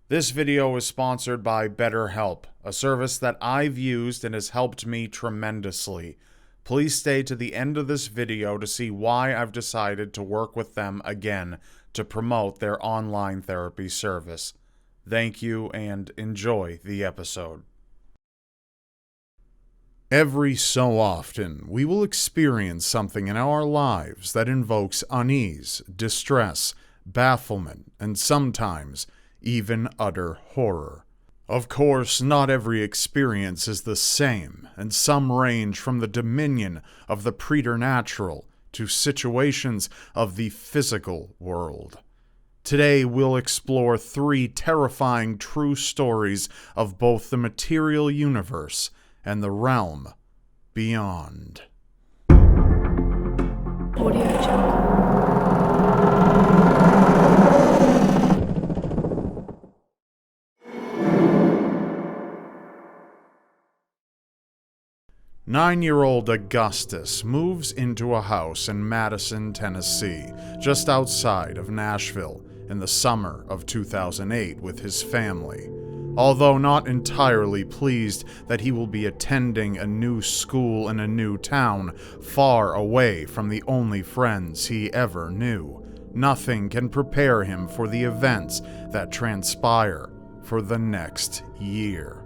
This video is sponsored by BetterHelp, a service that I've used and has helped me tremendously. Please stay to the end of this video to see why I've decided to work with them again to promote their online therapy service. Thank you and enjoy the episode. Every so often, we will experience something in our lives that invokes unease, distress, bafflement, and sometimes even utter horror. Of course, not every experience is the same, and some range from the dominion of the preternatural to situations of the physical world. Today, we'll explore 3 terrifying true stories of both the material universe and the realm beyond. Audio Jungle. 9-year-old Augustus moves into a house in Madison, Tennessee, just outside of Nashville, in the summer of 2008 with his family. Although not entirely pleased that he will be attending a new school in a new town, far away from the only friends he ever knew, nothing can prepare him for the events that transpire for the next year.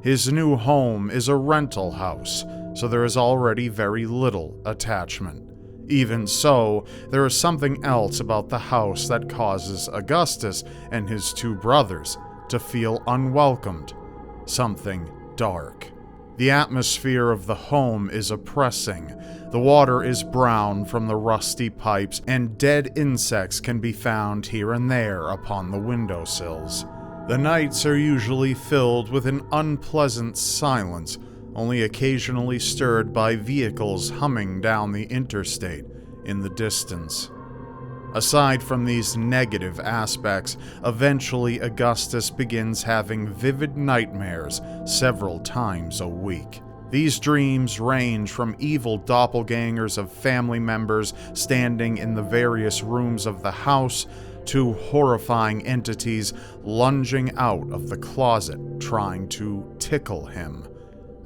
His new home is a rental house, so there is already very little attachment. Even so, there is something else about the house that causes Augustus and his 2 brothers to feel unwelcomed. Something dark. The atmosphere of the home is oppressing. The water is brown from the rusty pipes, and dead insects can be found here and there upon the windowsills. The nights are usually filled with an unpleasant silence, only occasionally stirred by vehicles humming down the interstate in the distance. Aside from these negative aspects, eventually Augustus begins having vivid nightmares several times a week. These dreams range from evil doppelgangers of family members standing in the various rooms of the house to horrifying entities lunging out of the closet trying to tickle him.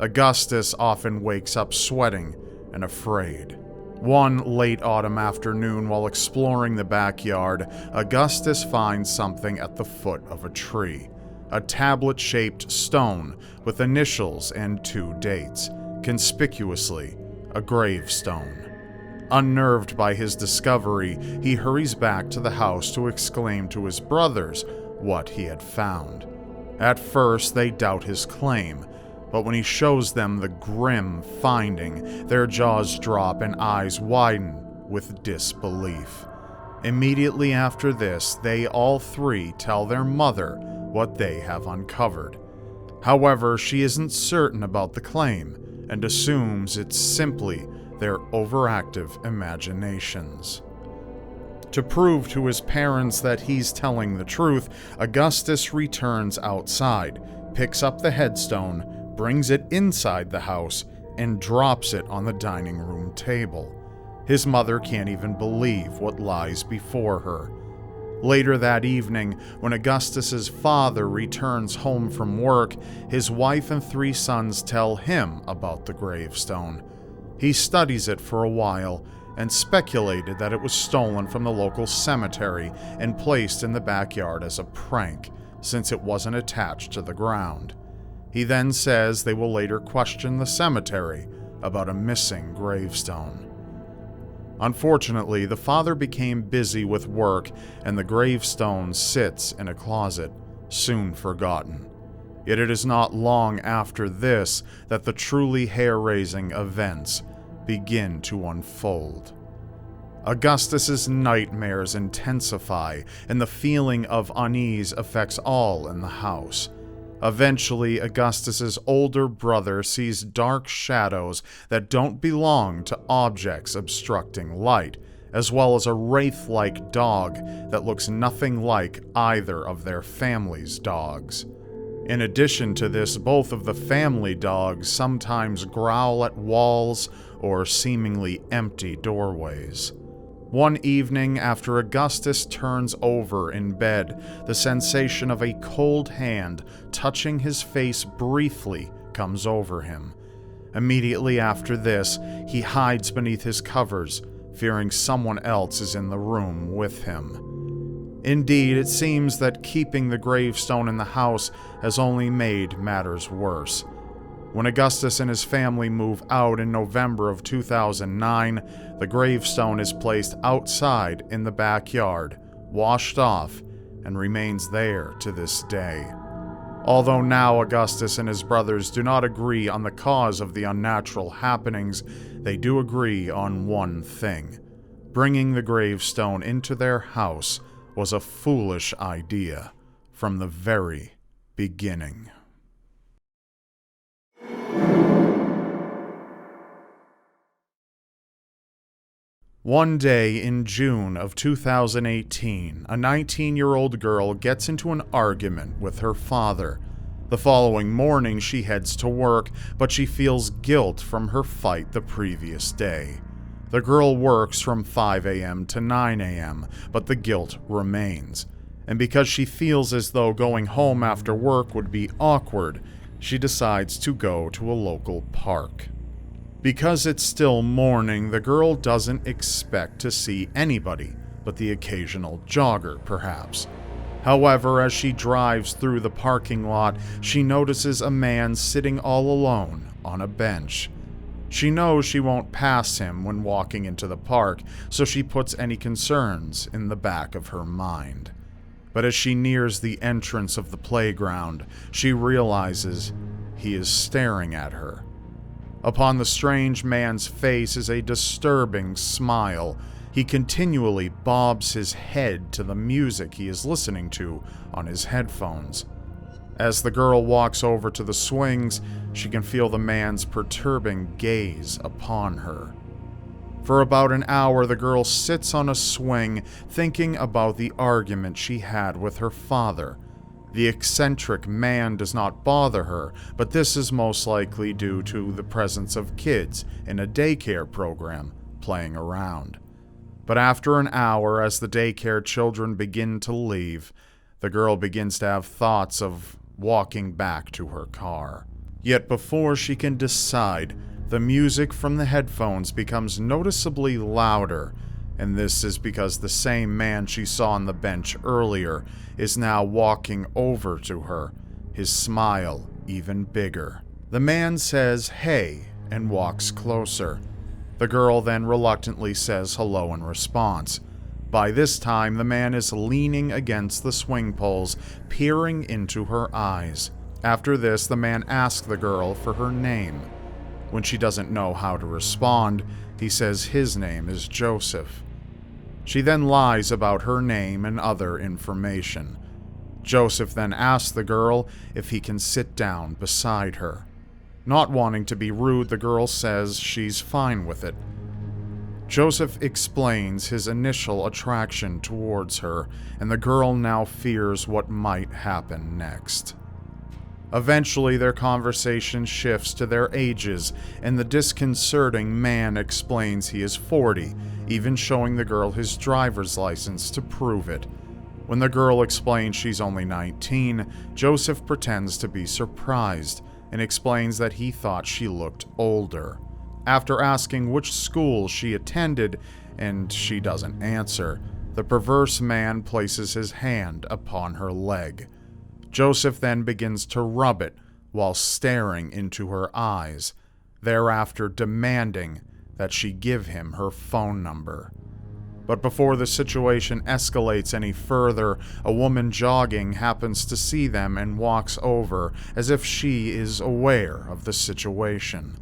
Augustus often wakes up sweating and afraid. One late autumn afternoon, while exploring the backyard, Augustus finds something at the foot of a tree. A tablet-shaped stone with initials and 2 dates, conspicuously a gravestone. Unnerved by his discovery, he hurries back to the house to exclaim to his brothers what he had found. At first, they doubt his claim, but when he shows them the grim finding, their jaws drop and eyes widen with disbelief. Immediately after this, they all 3 tell their mother what they have uncovered. However, she isn't certain about the claim and assumes it's simply their overactive imaginations. To prove to his parents that he's telling the truth, Augustus returns outside, picks up the headstone, brings it inside the house, and drops it on the dining room table. His mother can't even believe what lies before her. Later that evening, when Augustus's father returns home from work, his wife and 3 sons tell him about the gravestone. He studies it for a while and speculated that it was stolen from the local cemetery and placed in the backyard as a prank, since it wasn't attached to the ground. He then says they will later question the cemetery about a missing gravestone. Unfortunately, the father became busy with work and the gravestone sits in a closet, soon forgotten. Yet it is not long after this that the truly hair-raising events begin to unfold. Augustus's nightmares intensify, and the feeling of unease affects all in the house. Eventually, Augustus's older brother sees dark shadows that don't belong to objects obstructing light, as well as a wraith-like dog that looks nothing like either of their family's dogs. In addition to this, both of the family dogs sometimes growl at walls or seemingly empty doorways. One evening, after Augustus turns over in bed, the sensation of a cold hand touching his face briefly comes over him. Immediately after this, he hides beneath his covers, fearing someone else is in the room with him. Indeed, it seems that keeping the gravestone in the house has only made matters worse. When Augustus and his family move out in November of 2009, the gravestone is placed outside in the backyard, washed off, and remains there to this day. Although now Augustus and his brothers do not agree on the cause of the unnatural happenings, they do agree on one thing. Bringing the gravestone into their house was a foolish idea from the very beginning. One day in June of 2018, a 19-year-old girl gets into an argument with her father. The following morning, she heads to work, but she feels guilt from her fight the previous day. The girl works from 5 a.m. to 9 a.m., but the guilt remains. And because she feels as though going home after work would be awkward, she decides to go to a local park. Because it's still morning, the girl doesn't expect to see anybody but the occasional jogger, perhaps. However, as she drives through the parking lot, she notices a man sitting all alone on a bench. She knows she won't pass him when walking into the park, so she puts any concerns in the back of her mind. But as she nears the entrance of the playground, she realizes he is staring at her. Upon the strange man's face is a disturbing smile. He continually bobs his head to the music he is listening to on his headphones. As the girl walks over to the swings, she can feel the man's perturbing gaze upon her. For about an hour, the girl sits on a swing, thinking about the argument she had with her father. The eccentric man does not bother her, but this is most likely due to the presence of kids in a daycare program playing around. But after an hour, as the daycare children begin to leave, the girl begins to have thoughts of walking back to her car. Yet before she can decide, the music from the headphones becomes noticeably louder, and this is because the same man she saw on the bench earlier is now walking over to her, his smile even bigger. The man says, "Hey," and walks closer. The girl then reluctantly says hello in response. By this time, the man is leaning against the swing poles, peering into her eyes. After this, the man asks the girl for her name. When she doesn't know how to respond, he says his name is Joseph. She then lies about her name and other information. Joseph then asks the girl if he can sit down beside her. Not wanting to be rude, the girl says she's fine with it. Joseph explains his initial attraction towards her, and the girl now fears what might happen next. Eventually, their conversation shifts to their ages, and the disconcerting man explains he is 40, even showing the girl his driver's license to prove it. When the girl explains she's only 19, Joseph pretends to be surprised and explains that he thought she looked older. After asking which school she attended, and she doesn't answer, the perverse man places his hand upon her leg. Joseph then begins to rub it while staring into her eyes, thereafter demanding that she give him her phone number. But before the situation escalates any further, a woman jogging happens to see them and walks over as if she is aware of the situation.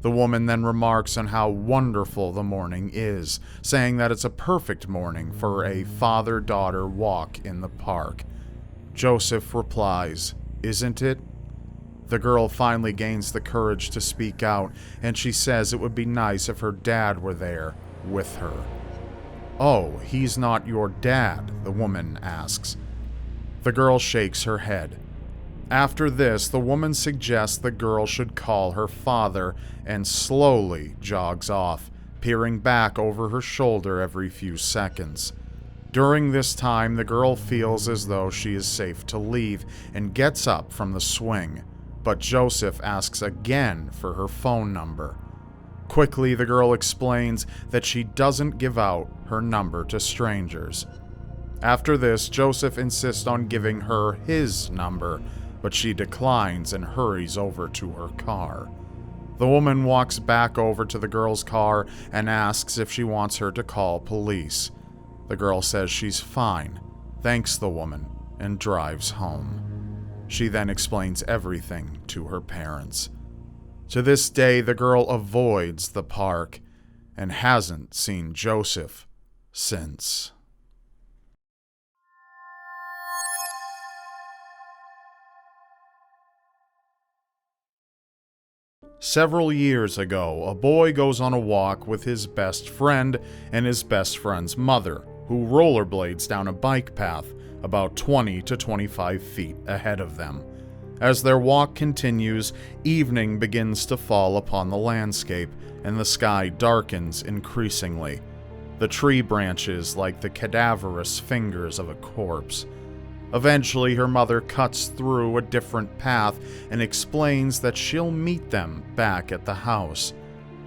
The woman then remarks on how wonderful the morning is, saying that it's a perfect morning for a father-daughter walk in the park. Joseph replies, "Isn't it?" The girl finally gains the courage to speak out, and she says it would be nice if her dad were there with her. "Oh, he's not your dad?" the woman asks. The girl shakes her head. After this, the woman suggests the girl should call her father and slowly jogs off, peering back over her shoulder every few seconds. During this time, the girl feels as though she is safe to leave and gets up from the swing, but Joseph asks again for her phone number. Quickly, the girl explains that she doesn't give out her number to strangers. After this, Joseph insists on giving her his number, but she declines and hurries over to her car. The woman walks back over to the girl's car and asks if she wants her to call police. The girl says she's fine, thanks the woman, and drives home. She then explains everything to her parents. To this day, the girl avoids the park and hasn't seen Joseph since. Several years ago, a boy goes on a walk with his best friend and his best friend's mother, who rollerblades down a bike path about 20 to 25 feet ahead of them. As their walk continues, evening begins to fall upon the landscape, and the sky darkens increasingly. The tree branches like the cadaverous fingers of a corpse. Eventually, her mother cuts through a different path and explains that she'll meet them back at the house.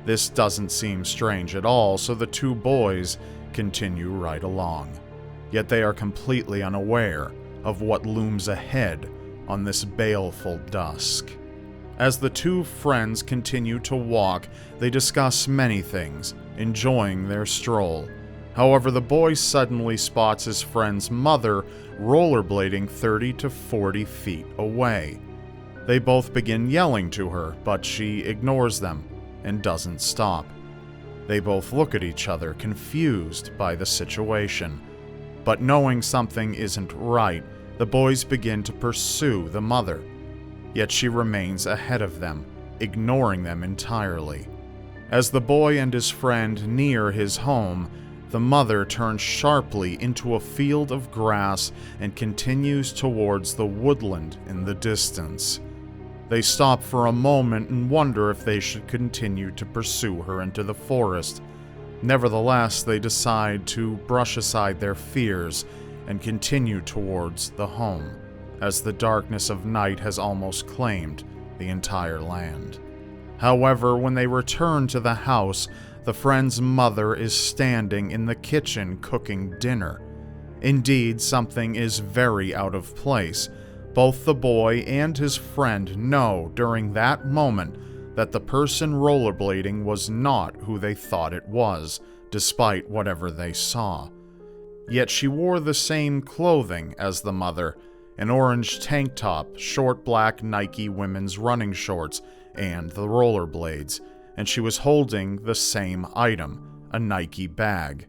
This doesn't seem strange at all, so the two boys continue right along. Yet they are completely unaware of what looms ahead on this baleful dusk. As the two friends continue to walk, they discuss many things, enjoying their stroll. However, the boy suddenly spots his friend's mother rollerblading 30 to 40 feet away. They both begin yelling to her, but she ignores them and doesn't stop. They both look at each other, confused by the situation. But knowing something isn't right, the boys begin to pursue the mother. Yet she remains ahead of them, ignoring them entirely. As the boy and his friend near his home, the mother turns sharply into a field of grass and continues towards the woodland in the distance. They stop for a moment and wonder if they should continue to pursue her into the forest. Nevertheless, they decide to brush aside their fears and continue towards the home, as the darkness of night has almost claimed the entire land. However, when they return to the house, the friend's mother is standing in the kitchen cooking dinner. Indeed, something is very out of place. Both the boy and his friend know during that moment that the person rollerblading was not who they thought it was, despite whatever they saw. Yet she wore the same clothing as the mother, an orange tank top, short black Nike women's running shorts, and the rollerblades, and she was holding the same item, a Nike bag.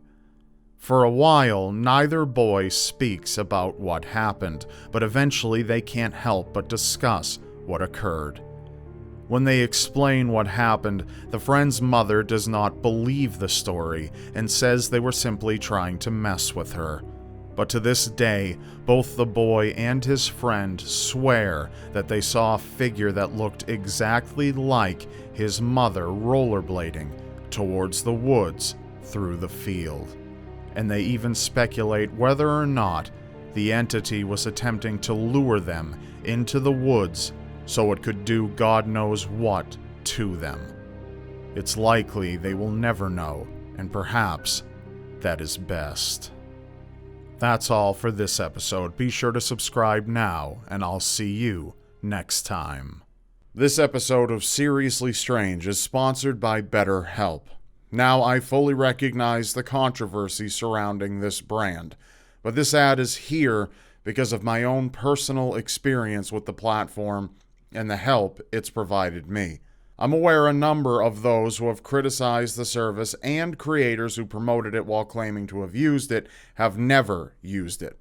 For a while, neither boy speaks about what happened, but eventually they can't help but discuss what occurred. When they explain what happened, the friend's mother does not believe the story and says they were simply trying to mess with her. But to this day, both the boy and his friend swear that they saw a figure that looked exactly like his mother rollerblading towards the woods through the field. And they even speculate whether or not the entity was attempting to lure them into the woods so it could do God knows what to them. It's likely they will never know, and perhaps that is best. That's all for this episode. Be sure to subscribe now, and I'll see you next time. This episode of Seriously Strange is sponsored by BetterHelp. Now, I fully recognize the controversy surrounding this brand, but this ad is here because of my own personal experience with the platform and the help it's provided me. I'm aware a number of those who have criticized the service and creators who promoted it while claiming to have used it have never used it.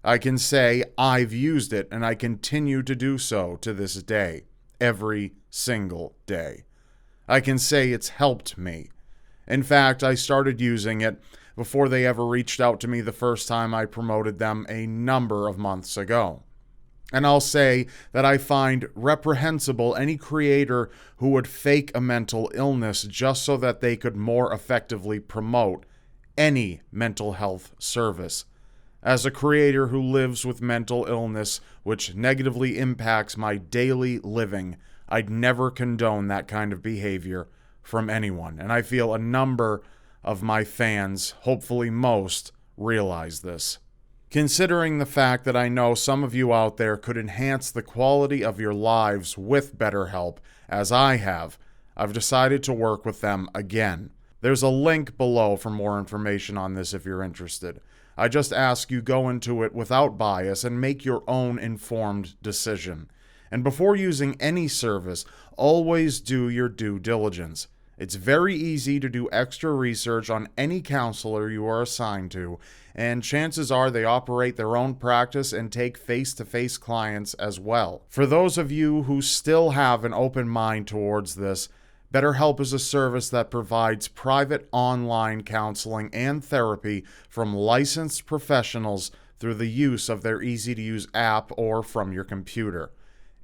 I can say I've used it, and I continue to do so to this day, every single day. I can say it's helped me. In fact, I started using it before they ever reached out to me the first time I promoted them a number of months ago. And I'll say that I find reprehensible any creator who would fake a mental illness just so that they could more effectively promote any mental health service. As a creator who lives with mental illness, which negatively impacts my daily living, I'd never condone that kind of behavior from anyone. And I feel a number of my fans, hopefully most, realize this. Considering the fact that I know some of you out there could enhance the quality of your lives with BetterHelp, as I have, I've decided to work with them again. There's a link below for more information on this if you're interested. I just ask you go into it without bias and make your own informed decision. And before using any service, always do your due diligence. It's very easy to do extra research on any counselor you are assigned to, and chances are they operate their own practice and take face-to-face clients as well. For those of you who still have an open mind towards this, BetterHelp is a service that provides private online counseling and therapy from licensed professionals through the use of their easy-to-use app or from your computer.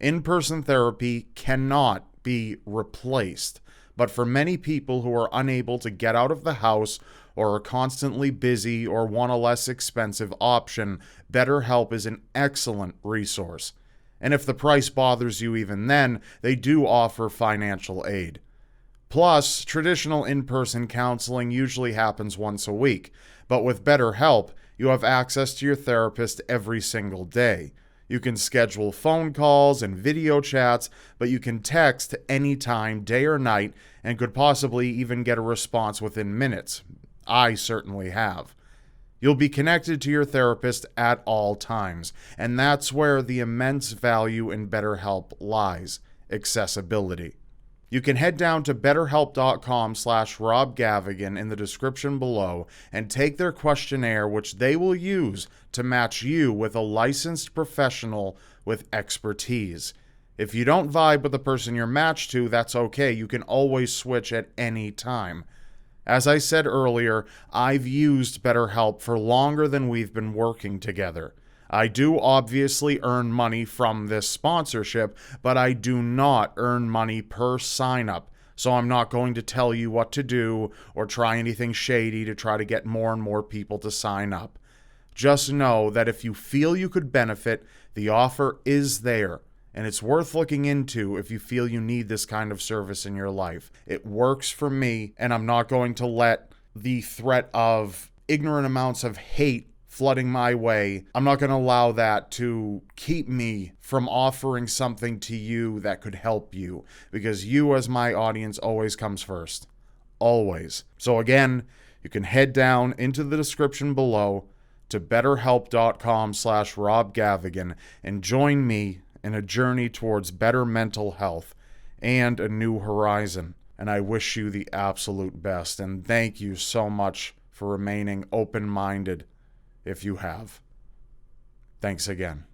In-person therapy cannot be replaced, but for many people who are unable to get out of the house or are constantly busy or want a less expensive option, BetterHelp is an excellent resource. And if the price bothers you even then, they do offer financial aid. Plus, traditional in-person counseling usually happens once a week, but with BetterHelp, you have access to your therapist every single day. You can schedule phone calls and video chats, but you can text anytime, day or night, and could possibly even get a response within minutes. I certainly have. You'll be connected to your therapist at all times, and that's where the immense value in BetterHelp lies: accessibility. You can head down to betterhelp.com/RobGavagan in the description below and take their questionnaire, which they will use to match you with a licensed professional with expertise. If you don't vibe with the person you're matched to, that's okay. You can always switch at any time. As I said earlier, I've used BetterHelp for longer than we've been working together. I do obviously earn money from this sponsorship, but I do not earn money per sign-up, so I'm not going to tell you what to do or try anything shady to try to get more and more people to sign up. Just know that if you feel you could benefit, the offer is there, and it's worth looking into if you feel you need this kind of service in your life. It works for me, and I'm not going to let the threat of ignorant amounts of hate flooding my way. I'm not going to allow that to keep me from offering something to you that could help you, because you as my audience always comes first. Always. So again, you can head down into the description below to betterhelp.com/RobGavagan and join me in a journey towards better mental health and a new horizon. And I wish you the absolute best, and thank you so much for remaining open-minded if you have. Thanks again.